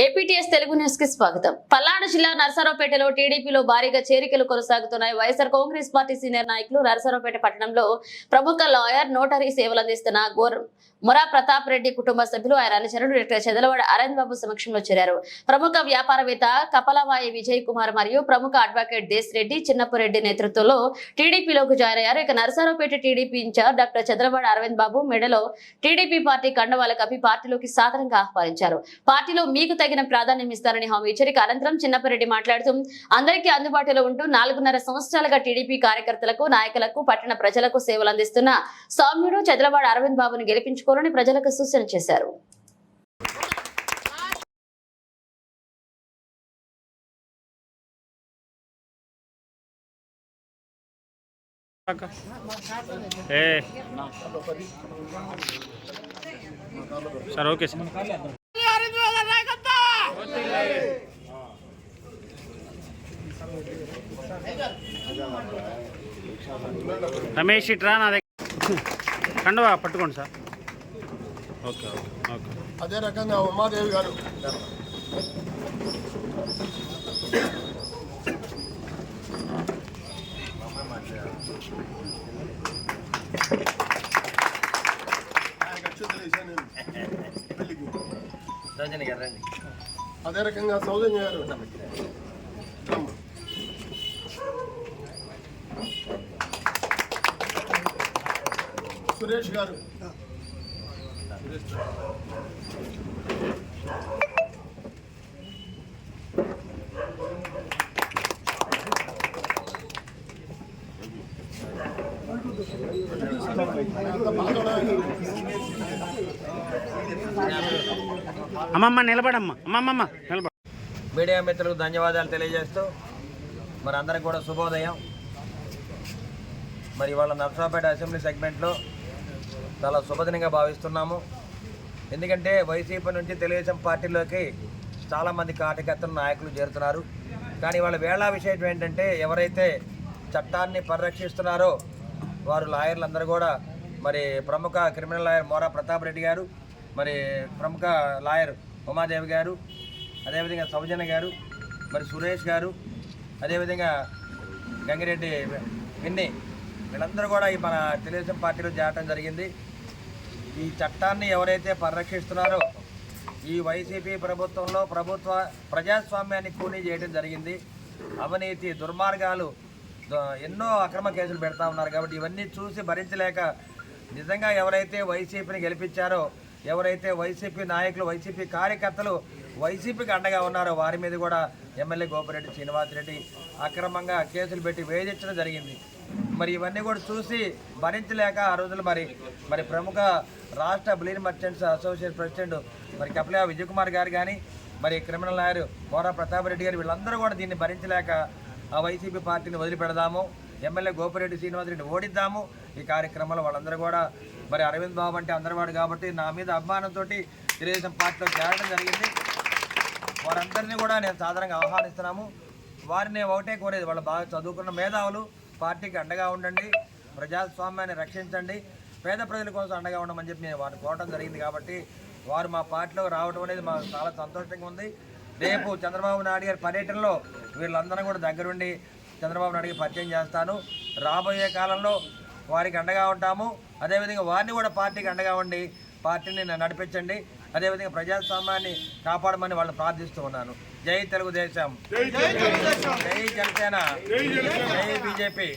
APTS Telugu news కి స్వాగతం. పల్నాడు జిల్లా నరసరావుపేటలో టీడీపీలో భారీగా చేరికలు కొనసాగుతున్నాయి. వైఎస్ఆర్ కాంగ్రెస్ పార్టీ సీనియర్ నాయకులు నరసరావుపేట పట్టణంలో ప్రముఖ లాయర్, నోటరీ సేవలు అందిస్తున్న మొరా ప్రతాప్ రెడ్డి కుటుంబ సభ్యులు ఆయన అనుచరుడు డాక్టర్ చదలవాడ అరవింద్ బాబు సమక్షంలో చేరారు. ప్రముఖ వ్యాపారవేత్త కపలవాయి విజయ్ కుమార్ మరియు ప్రముఖ అడ్వకేట్ దేశ్ రెడ్డి చిన్నపురెడ్డి నేతృత్వంలో టీడీపీలోకి జాయిన్ అయ్యారు. ఇక Narasaraopet TDP incharge doctor Chadalavada Aravind Babu మెడలో టీడీపీ పార్టీ కండవాల కప్పి పార్టీలోకి సాధారణంగా ఆహ్వానించారు. పార్టీలో మీకు తగిన ప్రాధాన్యం ఇస్తారని హామీ ఇచ్చారు. అనంతరం చిన్నపురెడ్డి మాట్లాడుతూ అందరికీ అందుబాటులో ఉంటూ 4.5 సంవత్సరాలుగా టీడీపీ కార్యకర్తలకు, నాయకులకు, పట్టణ ప్రజలకు సేవలు అందిస్తున్న సౌమ్యుడు చదలవాడ అరవింద్ బాబును గెలిపించుకోవాలని ప్రజలకు సూచన చేశారు. Sir okay sir. రమేష్ ఇట్రా నా దగ్గర కండువా పట్టుకోండి సార్. Okay okay okay. అదే రకంగా ఉమాదేవి గారు అదే రకంగా సౌజన్య గారు, సురేష్ గారు, అమ్మమ్మ నిలబడమ్మా, అమ్మమ్మ నిలబడ. మీడియా మిత్రులకు ధన్యవాదాలు తెలియజేస్తూ మరి అందరికి కూడా శుభోదయం. మరి వాళ్ళ నరసరావుపేట అసెంబ్లీ సెగ్మెంట్లో చాలా శుభదినంగా భావిస్తున్నాము. ఎందుకంటే వైసీపీ నుంచి తెలుగుదేశం పార్టీలోకి చాలామంది కార్యకర్తలు, నాయకులు చేరుతున్నారు. కానీ వాళ్ళ వేళ విషయం ఏంటంటే ఎవరైతే చట్టాన్ని పరిరక్షిస్తున్నారో వారు లాయర్లందరూ కూడా మరి ప్రముఖ క్రిమినల్ లాయర్ మొరా ప్రతాప్ రెడ్డి గారు, మరి ప్రముఖ లాయర్ ఉమాదేవి గారు, అదేవిధంగా సౌజన్య గారు, మరి సురేష్ గారు, అదేవిధంగా గంగిరెడ్డి విన్ని, వీళ్ళందరూ కూడా ఈ మన తెలుగుదేశం పార్టీలో చేరటం జరిగింది. ఈ చట్టాన్ని ఎవరైతే పరిరక్షిస్తున్నారో ఈ వైసీపీ ప్రభుత్వంలో ప్రజాస్వామ్యాన్ని కూనీ చేయడం జరిగింది. అవినీతి, దుర్మార్గాలు, ఎన్నో అక్రమ కేసులు పెడతా ఉన్నారు. కాబట్టి ఇవన్నీ చూసి భరించలేక నిజంగా ఎవరైతే వైసీపీని గెలిపించారో, ఎవరైతే వైసీపీ నాయకులు, వైసీపీ కార్యకర్తలు వైసీపీకి అండగా ఉన్నారో వారి మీద కూడా ఎమ్మెల్యే గోపిరెడ్డి శ్రీనివాసరెడ్డి అక్రమంగా కేసులు పెట్టి వేధించడం జరిగింది. మరి ఇవన్నీ కూడా చూసి భరించలేక ఆ రోజులు మరి ప్రముఖ రాష్ట్ర బ్లీన్ మర్చెంట్స్ అసోసియేషన్ ప్రెసిడెంట్ మరి కపలవాయి విజయ్ కుమార్ గారు కానీ, మరి క్రిమినల్ లాయర్ మొరా ప్రతాప్ రెడ్డి గారు, వీళ్ళందరూ కూడా దీన్ని భరించలేక ఆ వైసీపీ పార్టీని వదిలిపెడదాము, ఎమ్మెల్యే గోపిరెడ్డి శ్రీనివాసరెడ్డి ఓడిద్దాము. ఈ కార్యక్రమంలో వాళ్ళందరూ కూడా మరి అరవింద్ బాబు అంటే అందరివాడు కాబట్టి నా మీద అభిమానంతో తెలుగుదేశం పార్టీలో చేరడం జరిగింది. వారందరినీ కూడా నేను సాధారణంగా ఆహ్వానిస్తున్నాము. వారిని ఒకటే కోరేది, వాళ్ళు బాగా చదువుకున్న మేధావులు, పార్టీకి అండగా ఉండండి, ప్రజాస్వామ్యాన్ని రక్షించండి, పేద ప్రజల కోసం అండగా ఉండమని చెప్పి నేను వారిని కోరడం జరిగింది. కాబట్టి వారు మా పార్టీలో రావడం అనేది మాకు చాలా సంతోషంగా ఉంది. రేపు చంద్రబాబు నాయుడు గారి పర్యటనలో వీళ్ళందరూ కూడా దగ్గరుండి చంద్రబాబు నాయుడు గారికి పరిచయం చేస్తాను. రాబోయే కాలంలో వారికి అండగా ఉంటాము. అదేవిధంగా వారిని కూడా పార్టీకి అండగా ఉండి పార్టీని నడిపించండి. అదేవిధంగా ప్రజాస్వామ్యాన్ని కాపాడమని వాళ్ళని ప్రార్థిస్తూ ఉన్నాను. జై తెలుగుదేశం, జై జనసేన, జై బీజేపీ.